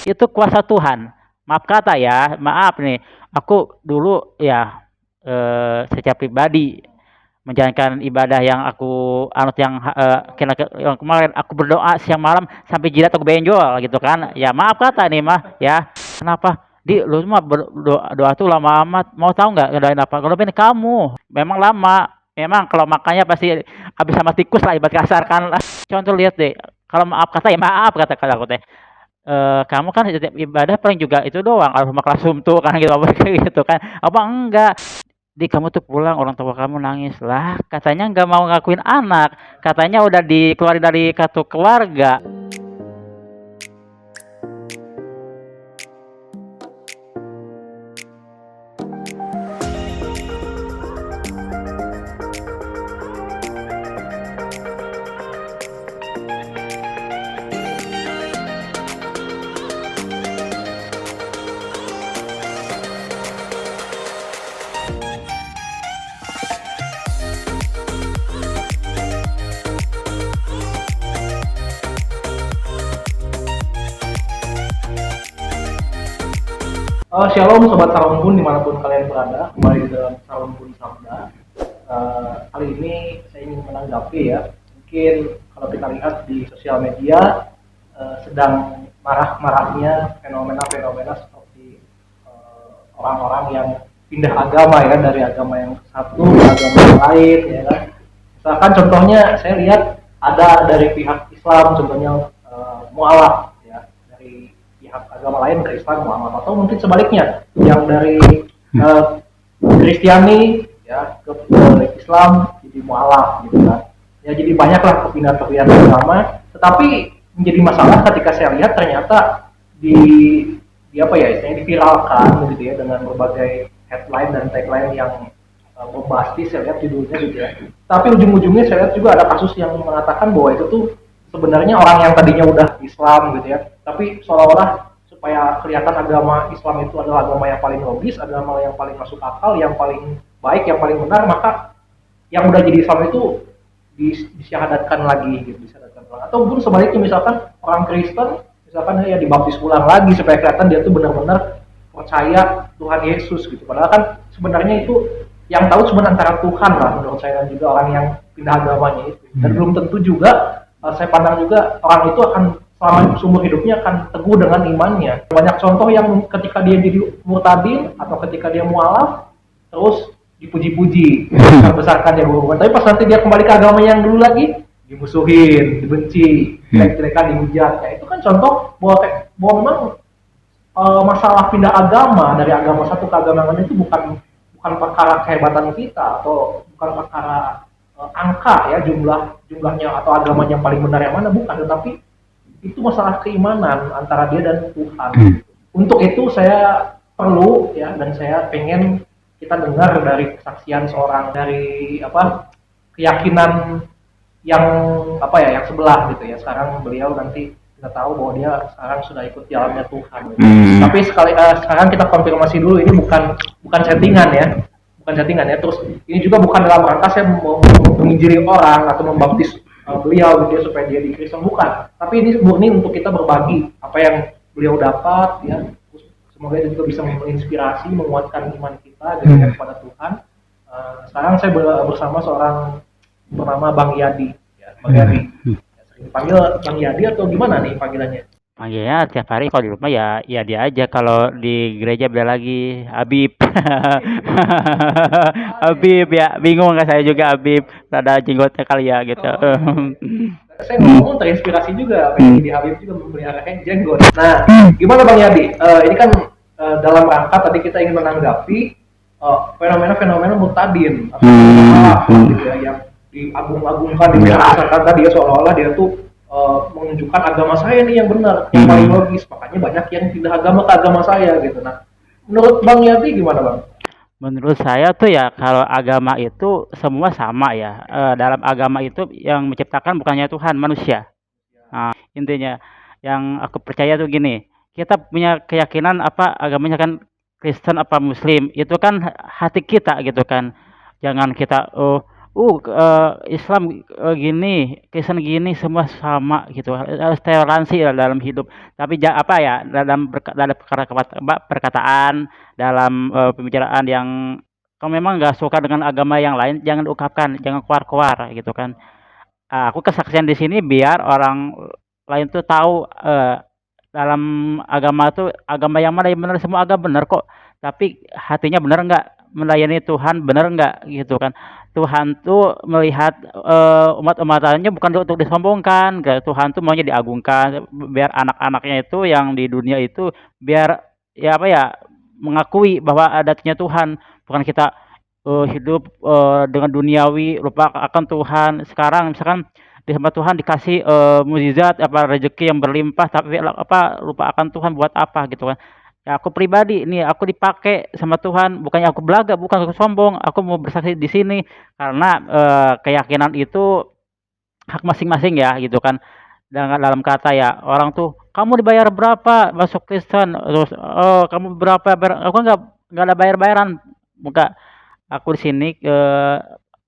Itu kuasa Tuhan. Maaf kata ya, maaf nih. Aku dulu ya secara pribadi menjalankan ibadah yang aku anut yang yang kemarin aku berdoa siang malam sampai jidat aku benjol gitu kan. Ya maaf kata nih mah ya. Kenapa? Di lu mah doa tuh lama amat. Mau tahu nggak ngedoain apa? Kalau ini kamu memang lama. Memang kalau makanya pasti habis sama tikus lah ibarat kasar kan. Contoh lihat deh. Kalau maaf kata ya maaf kata kata aku teh. Kamu kan setiap ibadah paling juga itu doang, Alhamdulillah kelasum tuh kan gitu, apa kayak gitu kan. Apa enggak, "Di kamu tuh pulang orang tua kamu nangis." Lah, katanya nggak mau ngakuin anak, katanya udah dikeluarin dari kartu keluarga. Shalom Sobat Sarombun dimanapun kalian berada, kembali dalam Sarombun Sabda. Kali ini saya ingin menanggapi ya, mungkin kalau kita lihat di sosial media sedang marah-marahnya fenomena-fenomena seperti orang-orang yang pindah agama ya, dari agama yang satu ke agama yang lain ya kan. Misalkan contohnya saya lihat ada dari pihak Islam, contohnya mualaf ya, dari pihak agama lain ke Islam mualaf, atau mungkin sebaliknya yang dari Kristiani ya ke Islam jadi mualaf gitu kan. Ya jadi banyaklah perpindahan-perpindahan agama, tetapi menjadi masalah ketika saya lihat ternyata di apa ya, istilahnya diviralkan gitu ya, dengan berbagai headline dan tagline yang bombastis, saya lihat judulnya gitu ya. Tapi ujung-ujungnya saya lihat juga ada kasus yang mengatakan bahwa itu tuh sebenarnya orang yang tadinya udah Islam gitu ya, tapi seolah-olah supaya kelihatan agama Islam itu adalah agama yang paling logis, agama yang paling masuk akal, yang paling baik, yang paling benar, maka yang udah jadi Islam itu disyahadatkan lagi gitu, disyahadatkan ulang. Ataupun sebaliknya, misalkan orang Kristen misalkan ya dibaptis ulang lagi supaya kelihatan dia tuh benar-benar percaya Tuhan Yesus gitu. Padahal kan sebenarnya itu yang tahu cuma antara Tuhan lah menurut saya, dan juga orang yang pindah agamanya itu. Dan belum tentu juga saya pandang juga orang itu akan selama seumur hidupnya akan teguh dengan imannya. Banyak contoh yang ketika dia jadi murtadin atau ketika dia mualaf terus dipuji-puji, besar-besarkan dia hubungan. Tapi pas nanti dia kembali ke agama yang dulu lagi, dimusuhin, dibenci, jelek-jelekan, dihujat. Ya itu kan contoh bahwa memang masalah pindah agama dari agama satu ke agama lain itu bukan perkara kehebatan kita, atau bukan perkara angka ya, jumlahnya atau agamanya yang paling benar yang mana, bukan, tetapi itu masalah keimanan antara dia dan Tuhan. Untuk itu saya perlu ya, dan saya pengen kita dengar dari kesaksian seorang dari keyakinan yang yang sebelah gitu ya. Sekarang beliau nanti kita tahu bahwa dia sekarang sudah ikut jalannya Tuhan. Tapi sekarang kita konfirmasi dulu, ini bukan settingan ya. Bukan settingan ya. Terus ini juga bukan dalam rangka saya menginjili orang atau membaptis beliau gitu ya, supaya dia di Kristen, bukan. Tapi ini murni untuk kita berbagi apa yang beliau dapat ya. Semoga itu juga bisa menginspirasi, menguatkan iman kita kepada Tuhan. Sekarang saya bersama seorang bernama Bang Yadi. Ya, Bang Yadi. Sering dipanggil Bang Yadi atau gimana nih panggilannya? Panggilnya tiap hari, kalau di rumah ya dia aja, kalau di gereja beda lagi, Habib. Habib ya, bingung nggak, saya juga Habib, ada jenggotnya kali ya gitu. Saya ngomong terinspirasi juga, pengen jadi Habib juga, memelihara jenggot. Nah, gimana Bang Yadi? Ini kan dalam rangka tadi kita ingin menanggapi fenomena-fenomena murtadin atau gitu ya, yang diagung-agungkan, dibesarkan tadi ya, seolah-olah dia tuh menunjukkan agama saya nih yang benar, yang paling logis. Makanya banyak yang pindah agama ke agama saya gitu. Nah, menurut Bang Yadi gimana Bang? Menurut saya tuh ya, kalau agama itu semua sama ya. Dalam agama itu yang menciptakan bukannya Tuhan, manusia. Nah, intinya yang aku percaya tuh gini, kita punya keyakinan apa agamanya kan, Kristen apa Muslim, itu kan hati kita gitu kan. Jangan kita Islam gini, Kristen gini, semua sama gitu, harus toleransi ya dalam hidup. Tapi apa ya, dalam perkataan, dalam pembicaraan yang kalau memang nggak suka dengan agama yang lain, jangan diungkapkan, jangan keluar-keluar gitu kan. Aku kesaksian di sini biar orang lain tuh tahu dalam agama tuh agama yang mana yang benar, semua agama benar kok. Tapi hatinya benar nggak, melayani Tuhan benar nggak gitu kan. Tuhan tuh melihat umat-umatannya bukan untuk disombongkan. Tuhan tuh maunya diagungkan biar anak-anaknya itu yang di dunia itu biar ya apa ya mengakui bahwa adatnya Tuhan, bukan kita hidup dengan duniawi lupa akan Tuhan. Sekarang misalkan di hamba Tuhan dikasih mukjizat apa rezeki yang berlimpah tapi apa lupa akan Tuhan buat apa gitu kan. Ya aku pribadi ini aku dipakai sama Tuhan, bukannya aku belaga, bukan aku sombong, aku mau bersaksi di sini karena keyakinan itu hak masing-masing ya gitu kan. Dengan dalam kata ya orang tuh kamu dibayar berapa masuk Kristen, terus oh kamu berapa aku nggak ada bayar-bayaran, bukan. Aku di sini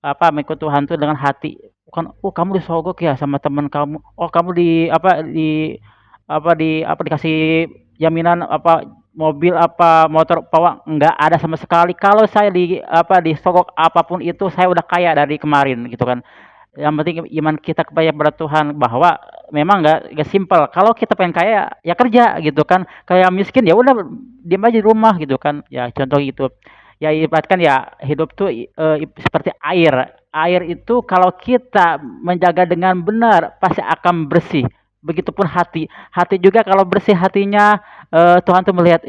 apa mengikut Tuhan tuh dengan hati. Bukan, oh kamu disogok ya sama teman kamu. Oh kamu di apa dikasih jaminan apa mobil apa motor pawang enggak ada sama sekali. Kalau saya disogok apapun itu saya udah kaya dari kemarin gitu kan. Yang penting iman kita kepada Tuhan bahwa memang nggak simpel. Kalau kita pengen kaya ya kerja gitu kan. Kayak miskin ya udah diam aja di rumah gitu kan. Ya contoh gitu. Ya ibaratkan ya hidup tuh seperti air. Air itu kalau kita menjaga dengan benar pasti akan bersih. Begitupun hati. Hati juga kalau bersih hatinya Tuhan tuh melihat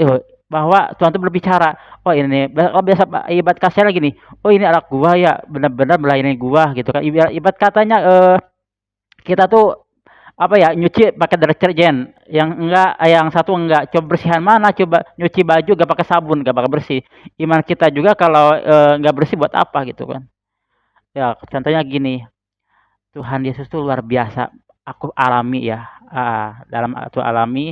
bahwa Tuhan tuh berbicara. Oh ini kalau biasa ibarat kasih lagi nih. Oh ini anak gua ya benar-benar melayani gua gitu kan. Ibarat katanya kita tuh apa ya nyuci pakai deterjen yang enggak yang satu enggak coba bersihan mana coba nyuci baju gak pakai sabun gak bakal bersih. Iman kita juga kalau nggak bersih buat apa gitu kan. Ya contohnya gini, Tuhan Yesus tuh luar biasa, aku alami ya, dalam aku alami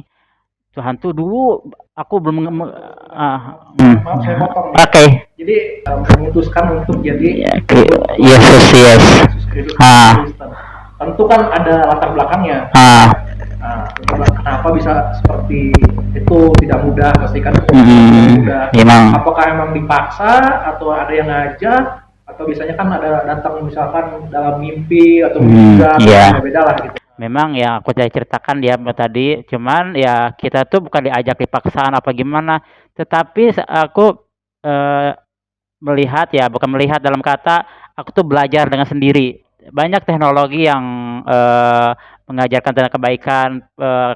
Tuhan tuh dulu aku belum Maaf saya potong. oke. Jadi memutuskan untuk jadi Ya, Yesus yes. Yesus Kristus Kristen. Tentu kan ada latar belakangnya. Nah, kenapa bisa seperti itu tidak mudah pasti kan mudah. Apakah emang dipaksa atau ada yang ngajak atau biasanya kan ada datang misalkan dalam mimpi atau mujizat beda lah gitu. Memang yang aku ceritakan dia tadi, cuman ya kita tuh bukan diajak dipaksaan apa gimana, tetapi aku melihat ya, bukan melihat dalam kata, aku tuh belajar dengan sendiri. Banyak teknologi yang mengajarkan tentang kebaikan,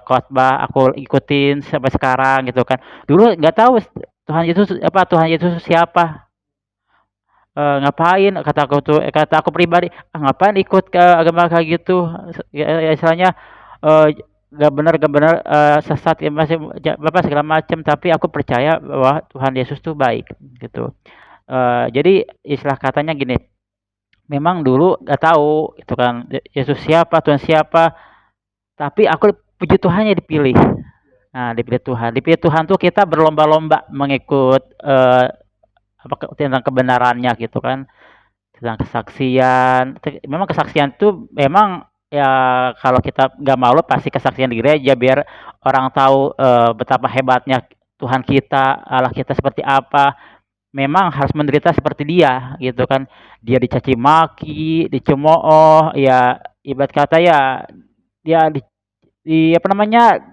khotbah aku ikutin sampai sekarang gitu kan. Dulu nggak tahu Tuhan Yesus siapa. Ngapain kata aku pribadi ngapain ikut ke agama kayak gitu ya, istilahnya gak benar sesat ya masih bapak segala macam tapi aku percaya bahwa Tuhan Yesus tuh baik gitu. Jadi istilah katanya gini, memang dulu gak tahu itu kan Yesus siapa Tuhan siapa, tapi aku puji Tuhannya dipilih. Nah dipilih Tuhan tuh kita berlomba-lomba mengikut tentang kebenarannya gitu kan, tentang kesaksian. Memang kesaksian tuh memang ya kalau kita nggak malu pasti kesaksian di gereja biar orang tahu betapa hebatnya Tuhan kita, Allah kita seperti apa. Memang harus menderita seperti dia gitu kan. Dia dicaci maki, dicemooh, ya ibarat kata ya dia di apa namanya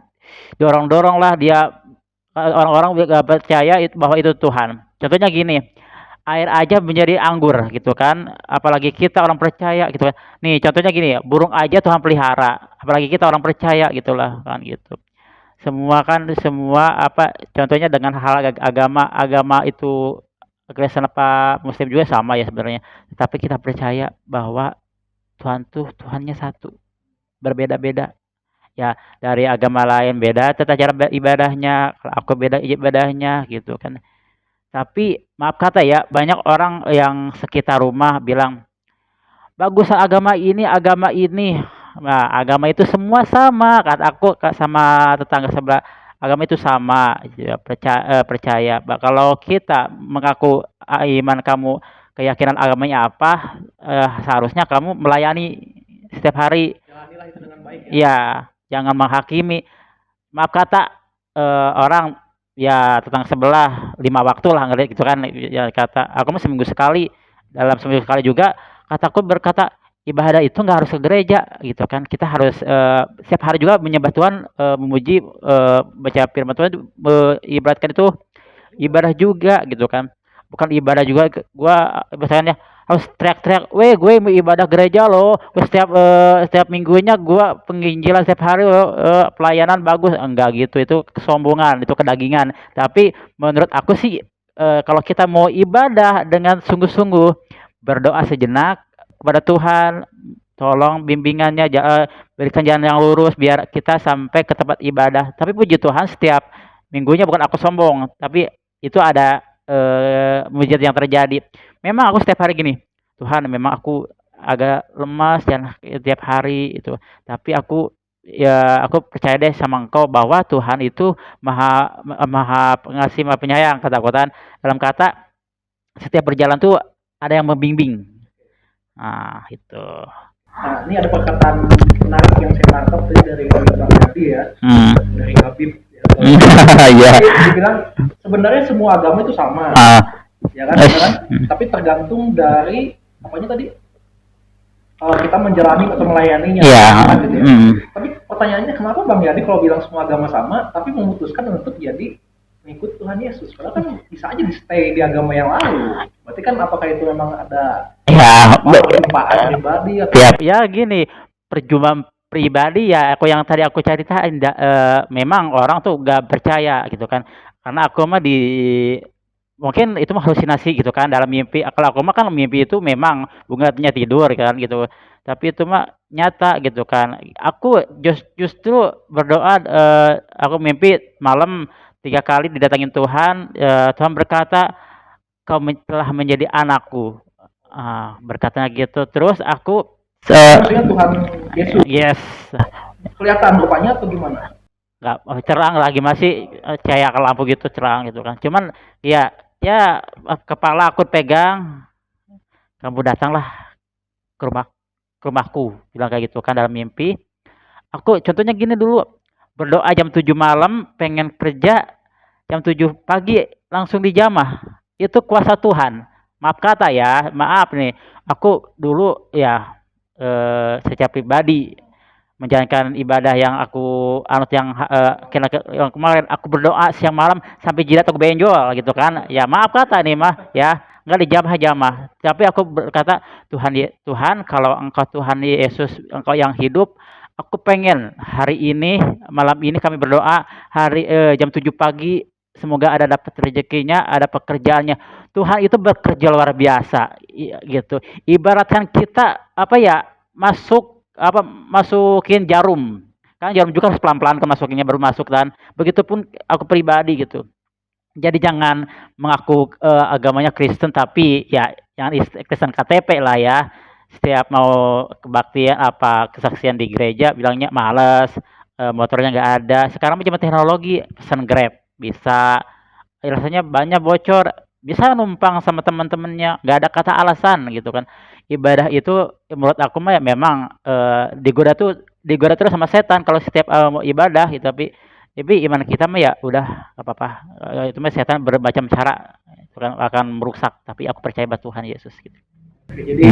dorong-dorong lah dia, orang-orang gak percaya bahwa itu Tuhan. Contohnya gini, air aja menjadi anggur gitu kan, apalagi kita orang percaya gitu kan. Nih contohnya gini ya, burung aja Tuhan pelihara, apalagi kita orang percaya gitulah kan gitu. Semua apa contohnya dengan hal agama itu Kristen apa Muslim juga sama ya sebenarnya. Tapi kita percaya bahwa Tuhan tuh Tuhannya satu, berbeda-beda. Ya dari agama lain beda tata cara ibadahnya, kalau aku beda ibadahnya gitu kan. Tapi maaf kata ya, banyak orang yang sekitar rumah bilang, "Bagus agama ini, agama ini." Nah, agama itu semua sama, kata aku sama tetangga sebelah. Agama itu sama, ya, percaya. Kalau kita mengaku iman kamu keyakinan agamanya apa, seharusnya kamu melayani setiap hari. Jalanilah itu dengan baik ya. Iya, jangan menghakimi. Maaf kata, orang ya tetang sebelah 5 waktu lah ngeliat gitu kan, ya kata aku mah seminggu sekali, dalam seminggu sekali juga kataku berkata, ibadah itu nggak harus ke gereja gitu kan, kita harus, setiap hari juga menyembah Tuhan, memuji, baca firman Tuhan, ibaratkan itu ibadah juga gitu kan. Bukan ibadah juga gua misalnya harus teriak-teriak, "Weh, gue mau ibadah gereja loh. Gue setiap minggunya gua penginjilan setiap hari loh, pelayanan bagus." Enggak gitu, itu kesombongan, itu kedagingan. Tapi menurut aku sih, kalau kita mau ibadah dengan sungguh-sungguh, berdoa sejenak kepada Tuhan, tolong bimbingannya, berikan jalan yang lurus biar kita sampai ke tempat ibadah. Tapi puji Tuhan setiap minggunya, bukan aku sombong, tapi itu ada, mujizat yang terjadi. Memang aku setiap hari gini, "Tuhan, memang aku agak lemas dan tiap hari itu, tapi aku percaya deh sama Engkau bahwa Tuhan itu maha maha pengasih, maha penyayang," kata Quran. Dalam kata, setiap berjalan tuh ada yang membimbing. Nah, itu. Nah, ini ada perkataan menarik yang saya tangkap tadi dari Bang Yadi ya, dari Habib. Iya. Dibilang sebenarnya semua agama itu sama, ya kan, tapi tergantung dari apanya tadi, kita menjalani atau melayaninya. Iya. Gitu ya. Tapi pertanyaannya kenapa Bang Yadi kalau bilang semua agama sama, tapi memutuskan untuk jadi mengikut Tuhan Yesus? Padahal kan bisa aja di stay di agama yang lalu. Berarti kan apakah itu memang ada perjumpaan pribadi atau ya gini, perjumpaan pribadi ya aku yang tadi aku ceritain, memang orang tuh gak percaya gitu kan, karena aku mah mungkin itu mah halusinasi gitu kan dalam mimpi. Kalau aku mah kan mimpi itu memang bukannya tidur kan gitu, tapi itu mah nyata gitu kan. Aku justru berdoa, aku mimpi malam 3 kali didatangin Tuhan. Tuhan berkata, "Kau telah menjadi anakku." Berkatanya gitu. Terus aku maksudnya Tuhan Yesus yes, kelihatan rupanya atau gimana? nggak cerang lagi masih, kayak lampu gitu cerang gitu kan. Cuman ya kepala aku pegang, "Kamu datanglah ke rumahku," bilang kayak gitu kan dalam mimpi. Aku contohnya gini dulu, berdoa jam 7 malam, pengen kerja jam 7 pagi langsung dijamah. Itu kuasa Tuhan. Maaf kata ya, maaf nih. Aku dulu ya, secara pribadi menjalankan ibadah yang aku anut, yang kemarin aku berdoa siang malam sampai jidat aku benjol gitu kan. Ya maaf kata nih mah ya, nggak dijamah-jamah. Tapi aku berkata, Tuhan, kalau Engkau Tuhan Yesus, Engkau yang hidup, aku pengen hari ini, malam ini kami berdoa jam 7 pagi, semoga ada dapat rezekinya, ada pekerjaannya. Tuhan itu bekerja luar biasa gitu. Ibaratkan kita apa ya, masukin jarum. Kan jarum juga harus pelan-pelan kan masukinnya baru masuk kan. Begitupun aku pribadi gitu. Jadi jangan mengaku agamanya Kristen tapi ya jangan Kristen KTP lah ya. Setiap mau kebaktian apa kesaksian di gereja bilangnya males, motornya nggak ada. Sekarang zaman teknologi pesan Grab bisa, rasanya banyak bocor, bisa numpang sama teman-temannya, nggak ada kata alasan gitu kan. Ibadah itu menurut aku mah ya memang, digoda terus sama setan kalau setiap mau ibadah gitu, tapi iman kita mah ya udah nggak apa-apa, itu mah setan bermacam cara itu kan akan merusak, tapi aku percaya pada Tuhan Yesus gitu. Jadi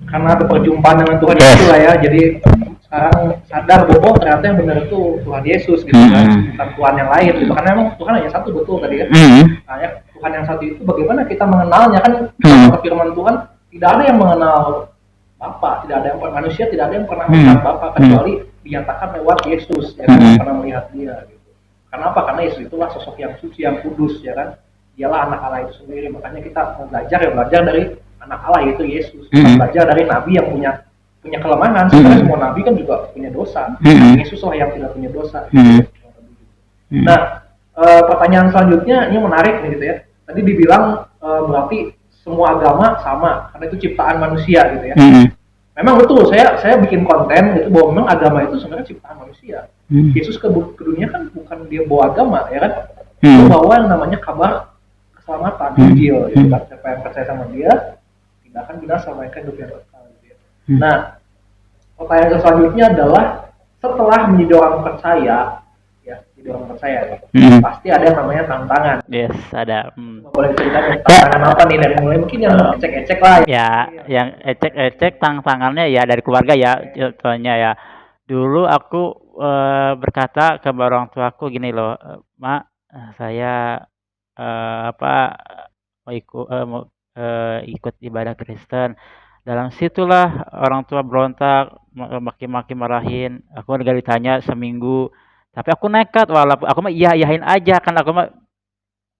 karena ada perjumpaan dengan Tuhan Yesus lah ya, jadi sekarang sadar bahwa ternyata yang benar itu Tuhan Yesus gitu kan, bukan Tuhan yang lain gitu. Karena memang Tuhan hanya satu, betul tadi kan. Nah, ya, Tuhan yang satu itu bagaimana kita mengenalnya kan? Firman Tuhan, tidak ada yang mengenal Bapa, tidak ada yang manusia, tidak ada yang pernah melihat Bapa kecuali dinyatakan lewat Yesus, ya kan, yang pernah melihat Dia gitu. Kenapa? Karena Yesus itulah sosok yang suci, yang kudus, ya kan. Dialah anak Allah itu sendiri. Makanya kita mau belajar dari anak Allah yaitu Yesus. Kita belajar dari nabi yang punya kelemahan. Sebenarnya semua nabi kan juga punya dosa. Yesus lah yang tidak punya dosa. Nah, pertanyaan selanjutnya ini menarik nih gitu ya. Tadi dibilang berarti semua agama sama karena itu ciptaan manusia gitu ya. Memang betul, saya bikin konten gitu bahwa memang agama itu sebenarnya ciptaan manusia. Yesus ke dunia kan bukan dia bawa agama, ya kan? Dia bawa yang namanya kabar keselamatan, Injil, gitu kan. Siapa yang percaya sama dia Sedangkan binasa mereka hidup yang kekal gitu ya. Hmm. Nah, pertanyaan selanjutnya adalah setelah menjadi orang percaya, ya, jadi orang percaya ya, pasti ada yang namanya tantangan. Yes, ada. Boleh ceritain tantangan apa nih dari mulai mungkin yang ecek-ecek lah. Ya, yang ecek-ecek tantangannya ya dari keluarga ya, contohnya ya. Dulu aku berkata ke orang tuaku gini loh, "Mak, saya apa mau ikut ibadah Kristen." Dalam situlah orang tua berontak, maki-maki, marahin. Aku udah ditanya seminggu, tapi aku nekat walaupun aku mah iya-iyain aja kan aku mah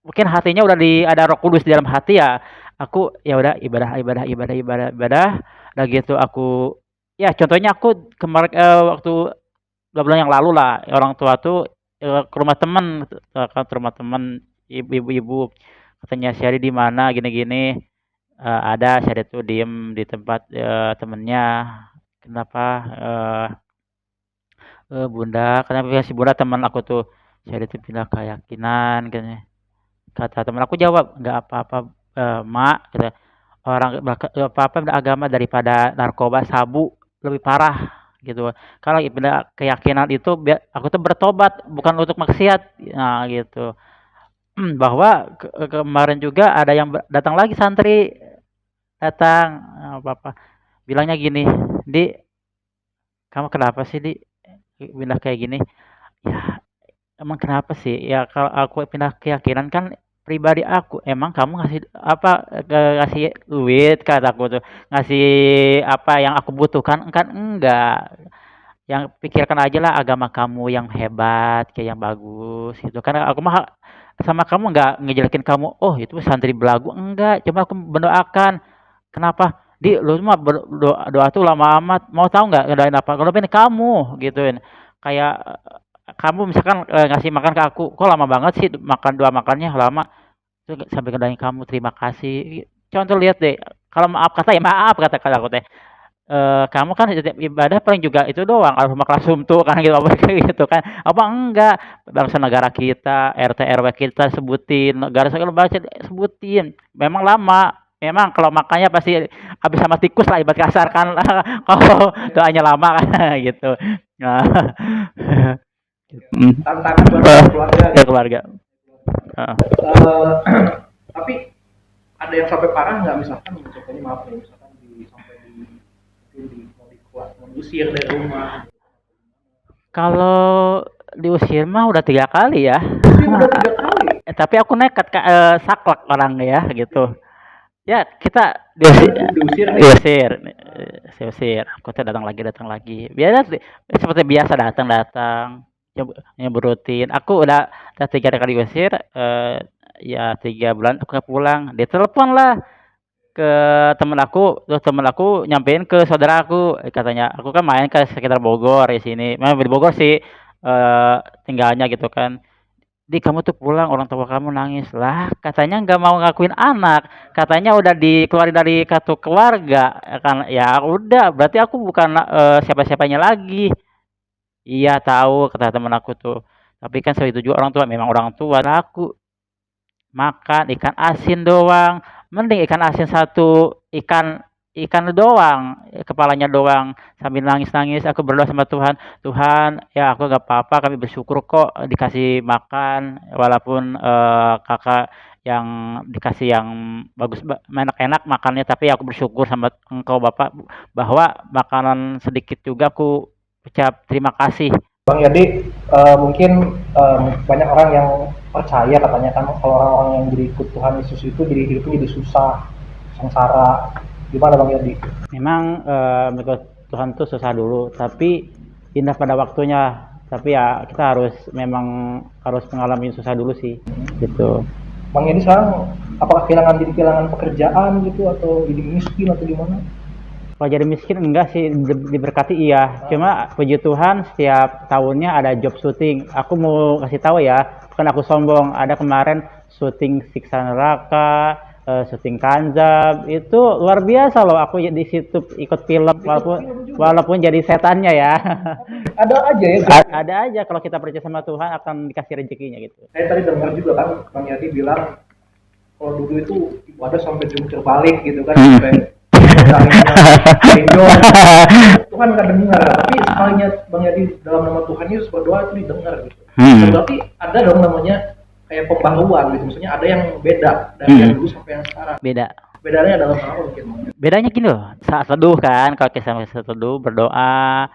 mungkin hatinya udah ada Roh Kudus di dalam hati ya. Aku ya udah ibadah ibadah ibadah ibadah ibadah. Udah gitu aku ya contohnya aku kemarin waktu 2 bulan yang lalu lah orang tua tuh ke rumah temen kan ke rumah temen ibu-ibu katanya Syari di mana gini-gini. Ada Syari tuh diem di tempat temennya kenapa bunda kenapa si bunda teman aku tuh Syari tuh pindah keyakinan katanya. Kata temen aku jawab, "Nggak apa-apa, Mak," gitu, "orang nggak apa-apa beda agama daripada narkoba, sabu, lebih parah," gitu. Kalau beda keyakinan itu aku tuh bertobat bukan untuk maksiat, nah gitu. Bahwa kemarin juga ada yang datang lagi santri, datang, papa bilangnya gini, "Di, kamu kenapa sih, Di, pindah kayak gini?" Ya emang kenapa sih? Ya kalau aku pindah keyakinan kan pribadi aku. Emang kamu ngasih apa ngasih duit kataku tuh, ngasih apa yang aku butuhkan kan enggak. Yang pikirkan aja lah agama kamu yang hebat, kayak yang bagus gitu. Karena aku mah sama kamu enggak ngejelekin kamu. Oh, itu santri belagu enggak. Cuma aku mendoakan. Kenapa? Di lu mah doa, doa tuh lama amat. Mau tahu nggak ngedoain apa? Kalau pengen kamu gituin. Kayak kamu misalkan ngasih makan ke aku, kok lama banget sih makan doa makannya lama. Terus sampai ngedoain kamu terima kasih. Contoh lihat deh. Kalau maaf kata ya maaf kata kata aku teh. Kamu kan setiap ibadah paling juga itu doang Allahumma sumtu kan gitu apa gitu kan. Apa enggak bangsa negara kita, RT RW kita sebutin, negara segala baca sebutin. Memang lama. Memang kalau makannya pasti habis sama tikus lah ibarat kasar kan. Kalau doanya lama kan gitu. Nah, Tantangan buat keluarga. ya keluarga. Tapi ada yang sampai parah nggak misalkan contohnya maaf nih misalkan sampai mau dikeluar mau diusir dari rumah. Kalau diusir mah udah 3 kali ya. Udah 3 kali. Tapi aku nekat saklek orang ya gitu. Ya kita diusir. Aku tuh datang lagi. Biasa seperti biasa datang nyeburutin. Aku udah 3 kali diusir. Ya 3 bulan aku nggak pulang. Dia telepon lah ke temen aku, terus temen aku nyampein ke saudara aku, katanya aku kan main ke sekitar Bogor di sini, memang di Bogor sih tinggalnya gitu kan. Di kamu tuh pulang orang tua kamu nangis lah, katanya nggak mau ngakuin anak, katanya udah dikeluarin dari kartu keluarga kan. Ya udah berarti aku bukan siapa-siapanya lagi. Iya tahu kata temen aku tuh, tapi kan segitu juga orang tua, memang orang tua aku makan ikan asin doang, mending ikan asin satu, ikan doang, kepalanya doang, sambil nangis-nangis aku berdoa sama Tuhan, "Tuhan, ya aku gak apa-apa, kami bersyukur kok dikasih makan, walaupun Kakak yang dikasih yang bagus enak-enak makannya, tapi aku bersyukur sama Engkau Bapak bahwa makanan sedikit juga aku ucap terima kasih." Bang Yadi, mungkin banyak orang yang percaya katanya kan kalau orang-orang yang jadi ikut Tuhan Yesus itu jadi hidupnya jadi susah, sengsara. Gimana Bang Yadi? Memang mengikut Tuhan tuh susah dulu, tapi indah pada waktunya. Tapi ya kita memang harus mengalami susah dulu sih, gitu. Bang Yadi sekarang apakah kehilangan pekerjaan gitu atau jadi miskin atau gimana? Kalau jadi miskin enggak sih, diberkati iya. Cuma puji Tuhan setiap tahunnya ada job syuting. Aku mau kasih tahu ya, bukan aku sombong. Ada kemarin syuting Siksa Neraka, syuting Kanzab. Itu luar biasa loh. Aku di situ ikut film walaupun jadi setannya ya. Ada aja ya. Ada aja kalau kita percaya sama Tuhan akan dikasih rezekinya gitu. Saya tadi dengar juga kan Bang Yadi bilang kalau dulu itu ibadah sampai jungkir balik gitu kan, sampai tinjau, Tuhan nggak dengar. Tapi sekalinya Bang Yadi dalam nama Tuhan Yesus berdoa itu didengar gitu. Berarti ada dong namanya kayak pembaruan gitu, maksudnya ada yang beda dari yang dulu sampai yang sekarang. Beda. Bedanya dalam hal mungkin. Bedanya gini loh, saat teduh kan, kalau kita saat teduh berdoa,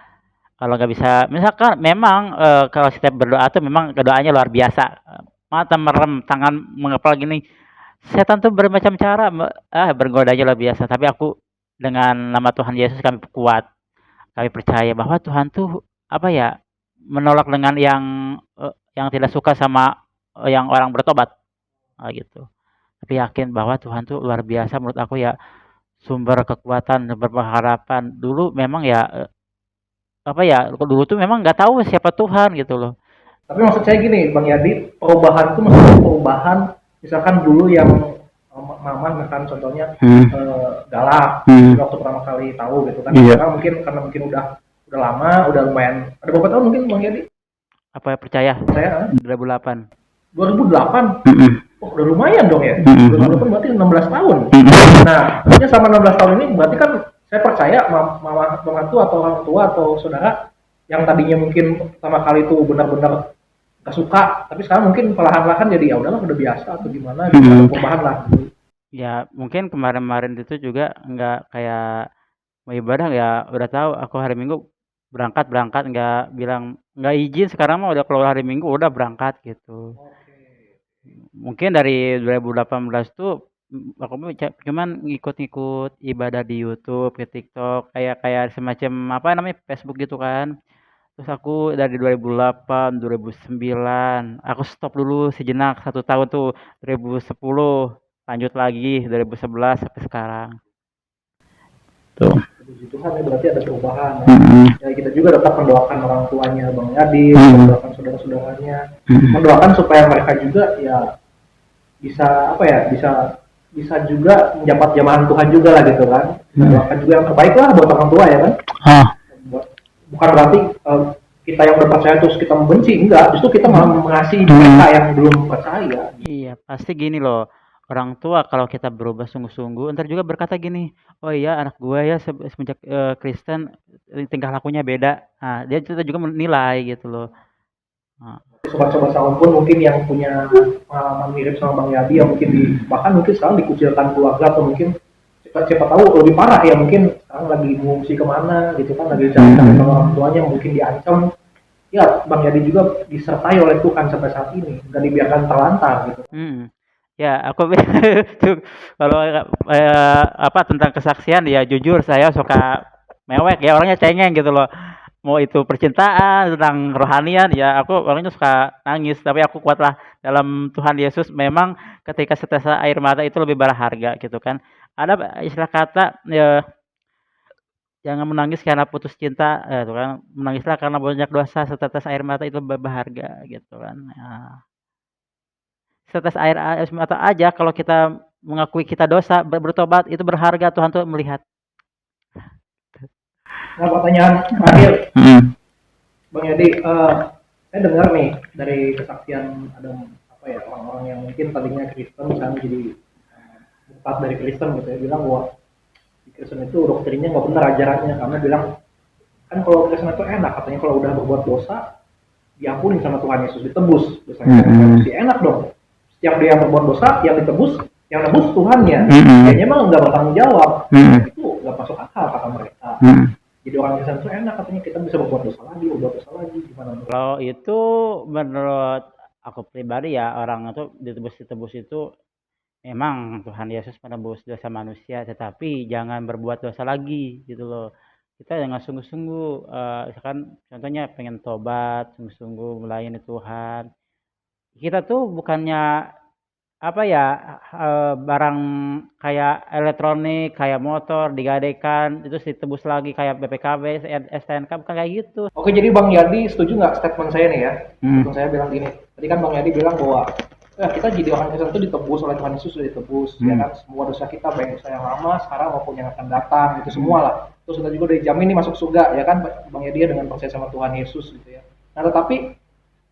kalau nggak bisa, misalkan memang kalau setiap berdoa tuh memang doanya luar biasa, mata merem, tangan mengepal gini, setan tuh bermacam cara, bergodanya luar biasa. Tapi aku dengan nama Tuhan Yesus kami kuat, kami percaya bahwa Tuhan tuh apa ya, menolak dengan yang tidak suka sama yang orang bertobat, gitu. Tapi yakin bahwa Tuhan tuh luar biasa menurut aku ya, sumber kekuatan, sumber pengharapan. Dulu memang ya apa ya, dulu tuh memang nggak tahu siapa Tuhan gitu loh. Tapi maksud saya gini, Bang Yadi, perubahan itu maksudnya perubahan, misalkan dulu yang Maman misalkan contohnya galak waktu pertama kali tahu gitu kan. Sekarang mungkin udah lama, udah lumayan. Ada berapa tahun mungkin Bang Yadi? Apa ya, percaya? Saya 2008. 2008. Oh, udah lumayan dong ya. 2008 berarti 16 tahun. Nah, maksudnya sama 16 tahun ini berarti kan saya percaya mama tua atau orang tua atau saudara yang tadinya mungkin pertama kali itu benar-benar gak suka, tapi sekarang mungkin perlahan-lahan jadi ya udahlah, udah biasa atau gimana gitu, ada perubahan lah. Ya mungkin kemarin-kemarin itu juga nggak kayak mau ibadah, ya udah tahu aku hari Minggu berangkat nggak bilang nggak izin, sekarang mah udah keluar hari Minggu udah berangkat gitu. Mungkin dari 2018 tuh aku cuman ngikut-ngikut ibadah di YouTube, ke TikTok, kayak semacam apa namanya, Facebook gitu kan. Terus aku dari 2008, 2009, aku stop dulu sejenak 1 tahun tuh, 2010, lanjut lagi 2011 sampai sekarang. Tuh. Puji Tuhan ya, berarti ada perubahan. Ya, kita juga tetap mendoakan orang tuanya Bang Yadi, mendoakan saudara-saudaranya, mendoakan supaya mereka juga ya bisa apa ya, bisa juga mendapat jamahan Tuhan juga lah gitu kan. Mendoakan juga yang terbaik lah buat orang tua ya kan. Bukan berarti kita yang berpercaya terus kita membenci, enggak, justru kita malah mengasihi mereka yang belum percaya. Iya, pasti gini loh, orang tua kalau kita berubah sungguh-sungguh ntar juga berkata gini, oh iya anak gue ya semenjak Kristen tingkah lakunya beda. Nah, dia juga menilai gitu loh. Sobat-sobat Saum pun mungkin yang punya pengalaman mirip sama Bang Yadi, yang mungkin bahkan mungkin sekarang dikucilkan keluarga, atau mungkin siapa tahu lebih parah ya, mungkin sekarang lagi mengungsi kemana gitu kan, lagi dicari sama orang tuanya, mungkin diancam. Ya, Bang Yadi juga disertai oleh Tuhan sampai saat ini, nggak dibiarkan terlantar gitu. Ya, aku kalau apa tentang kesaksian ya jujur saya suka mewek ya, orangnya cengeng gitu loh. Mau itu percintaan, tentang rohanian, ya aku orangnya suka nangis, tapi aku kuatlah dalam Tuhan Yesus. Memang ketika setetes air mata itu lebih berharga gitu kan. Ada istilah kata ya, jangan menangis karena putus cinta, itu kan. Menangislah karena banyak dosa, setetes air mata itu berharga gitu kan. Ya. Setetes air mata aja kalau kita mengakui kita dosa, bertobat, itu berharga, Tuhan tuh melihat. Nah, pertanyaan terakhir, Bang Yadi, saya dengar nih dari kesaksian ada apa ya, orang-orang yang mungkin tadinya Kristen sekarang jadi murtad dari Kristen gitu ya, bilang bahwa di Kristen itu doktrinnya nggak benar ajarannya, karena bilang kan kalau Kristen itu enak, katanya kalau udah berbuat dosa diampuni sama Tuhan Yesus, ditebus dosanya. Masih enak dong, setiap dia yang berbuat dosa yang ditebus, yang nebus Tuhannya, kayaknya emang nggak bertanggung jawab. Itu nggak masuk akal kata mereka. Jadi orang Kristen itu enak, katanya kita bisa berbuat dosa lagi, gimana? Kalau itu menurut aku pribadi ya, orang itu ditebus itu emang Tuhan Yesus menebus dosa manusia, tetapi jangan berbuat dosa lagi gitu loh. Kita jangan sungguh-sungguh, misalkan contohnya pengen tobat, sungguh-sungguh melayani Tuhan. Kita tuh bukannya apa ya, barang kayak elektronik, kayak motor digadekan terus ditebus lagi kayak BPKB, STNK, bukan kayak gitu. Oke, jadi Bang Yadi setuju nggak statement saya nih ya? Statement saya bilang gini, tadi kan Bang Yadi bilang bahwa kita jadi orang Kristen itu ditebus oleh Tuhan Yesus, sudah ditebus, ya kan, semua dosa kita, baik dosa yang lama, sekarang maupun yang akan datang, itu semua lah. Terus kita juga dijamin nih masuk surga, ya kan, Bang Yadi, dengan percaya sama Tuhan Yesus gitu ya. Nah, tetapi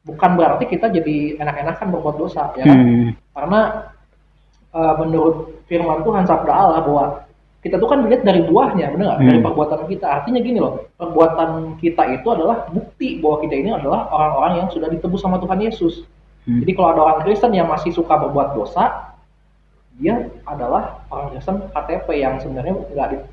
bukan berarti kita jadi enak-enakan berbuat dosa, ya kan? Karena menurut firman Tuhan, sabda Allah, bahwa kita tuh kan dilihat dari buahnya, benar nggak? Dari Hmm. perbuatan kita. Artinya gini loh, perbuatan kita itu adalah bukti bahwa kita ini adalah orang-orang yang sudah ditebus sama Tuhan Yesus. Hmm. Jadi kalau ada orang Kristen yang masih suka berbuat dosa, dia adalah orang Kristen KTP yang sebenarnya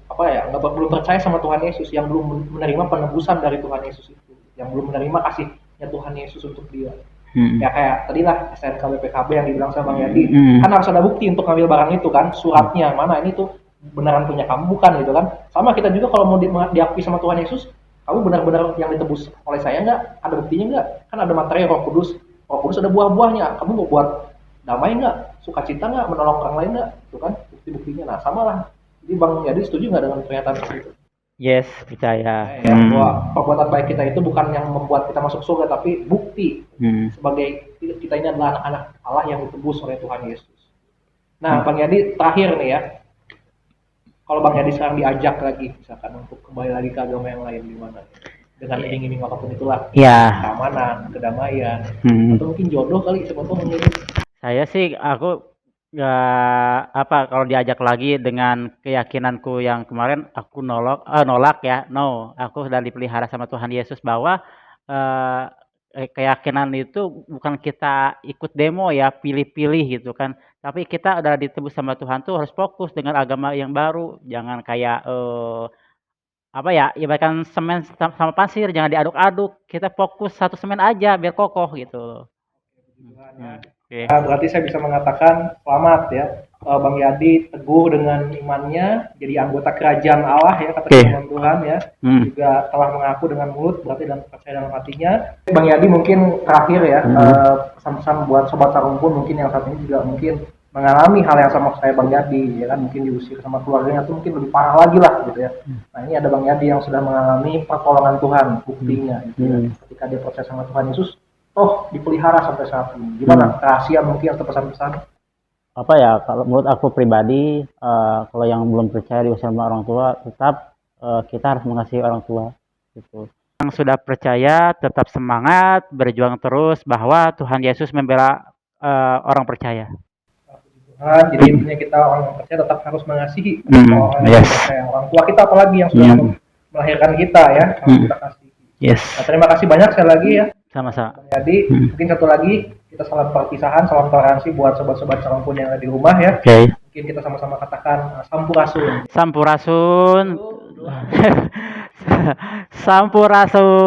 belum percaya sama Tuhan Yesus, yang belum menerima penebusan dari Tuhan Yesus itu, yang belum menerima kasihnya Tuhan Yesus untuk dia. Hmm. Ya kayak tadi lah SNK BPKB yang dibilang sama Bang Yadi, Hmm. kan harus ada bukti untuk ngambil barang itu kan, suratnya mana ini tuh beneran punya kamu bukan gitu kan. Sama kita juga kalau mau diakui sama Tuhan Yesus, kamu benar-benar yang ditebus oleh saya nggak? Ada buktinya nggak? Kan ada materi Roh Kudus. Roh Kudus ada buah-buahnya. Kamu mau buat damai nggak? Sukacita nggak? Menolong orang lain nggak? Itu kan bukti-buktinya. Nah sama lah. Jadi Bang Yadi setuju nggak dengan pernyataan seperti itu? Yes, percaya. Ya, bahwa perbuatan baik kita itu bukan yang membuat kita masuk surga, tapi bukti sebagai kita ini adalah anak-anak Allah yang ditebus oleh Tuhan Yesus. Nah, Bang Yadi terakhir nih ya, kalau Bang Yadi sekarang diajak lagi, misalkan untuk kembali lagi ke agama yang lain gimana? Dengan iming-iming apapun itulah, Ya. keamanan, kedamaian, Hmm. atau mungkin jodoh kali, siapa tahu menjadi. Saya sih aku nggak apa kalau diajak lagi dengan keyakinanku yang kemarin aku nolak ya, no, aku sudah dipelihara sama Tuhan Yesus bahwa eh, keyakinan itu bukan kita ikut demo ya, pilih-pilih gitu kan, tapi kita udah ditebus sama Tuhan tuh harus fokus dengan agama yang baru, jangan kayak apa ya, ibaratkan semen sama pasir jangan diaduk-aduk, kita fokus satu semen aja biar kokoh gitu. Oke. Nah, berarti saya bisa mengatakan selamat ya, Bang Yadi teguh dengan imannya, jadi anggota kerajaan Allah ya, kata firman Tuhan ya, juga telah mengaku dengan mulut, berarti dan percaya dalam hatinya. Bang Yadi mungkin terakhir ya, pesan-pesan buat sobat Sarumpun mungkin yang saat ini juga mungkin mengalami hal yang sama kayak Bang Yadi ya kan, mungkin diusir sama keluarganya atau mungkin lebih parah lagi lah gitu ya. Nah ini ada Bang Yadi yang sudah mengalami pertolongan Tuhan, buktinya gitu ya. Ketika dia percaya sama Tuhan Yesus, dipelihara sampai saat ini. Gimana rahasia mungkin atau pesan-pesan? Apa ya, kalau menurut aku pribadi, kalau yang belum percaya diusir sama orang tua, tetap kita harus mengasihi orang tua gitu. Yang sudah percaya tetap semangat, berjuang terus bahwa Tuhan Yesus membela orang percaya. Tuhan, jadi intinya kita orang yang percaya tetap harus mengasihi orang Yes. yang percaya, orang tua kita apalagi yang sudah melahirkan kita ya, harus kita kasih. Yes. Nah, terima kasih banyak sekali lagi ya. Sama-sama. Jadi mungkin satu lagi kita salam perpisahan, salam toleransi buat sobat-sobat Sarumpun yang ada di rumah ya. Oke. Mungkin kita sama-sama katakan Sampurasun. Sampurasun. Sampurasun.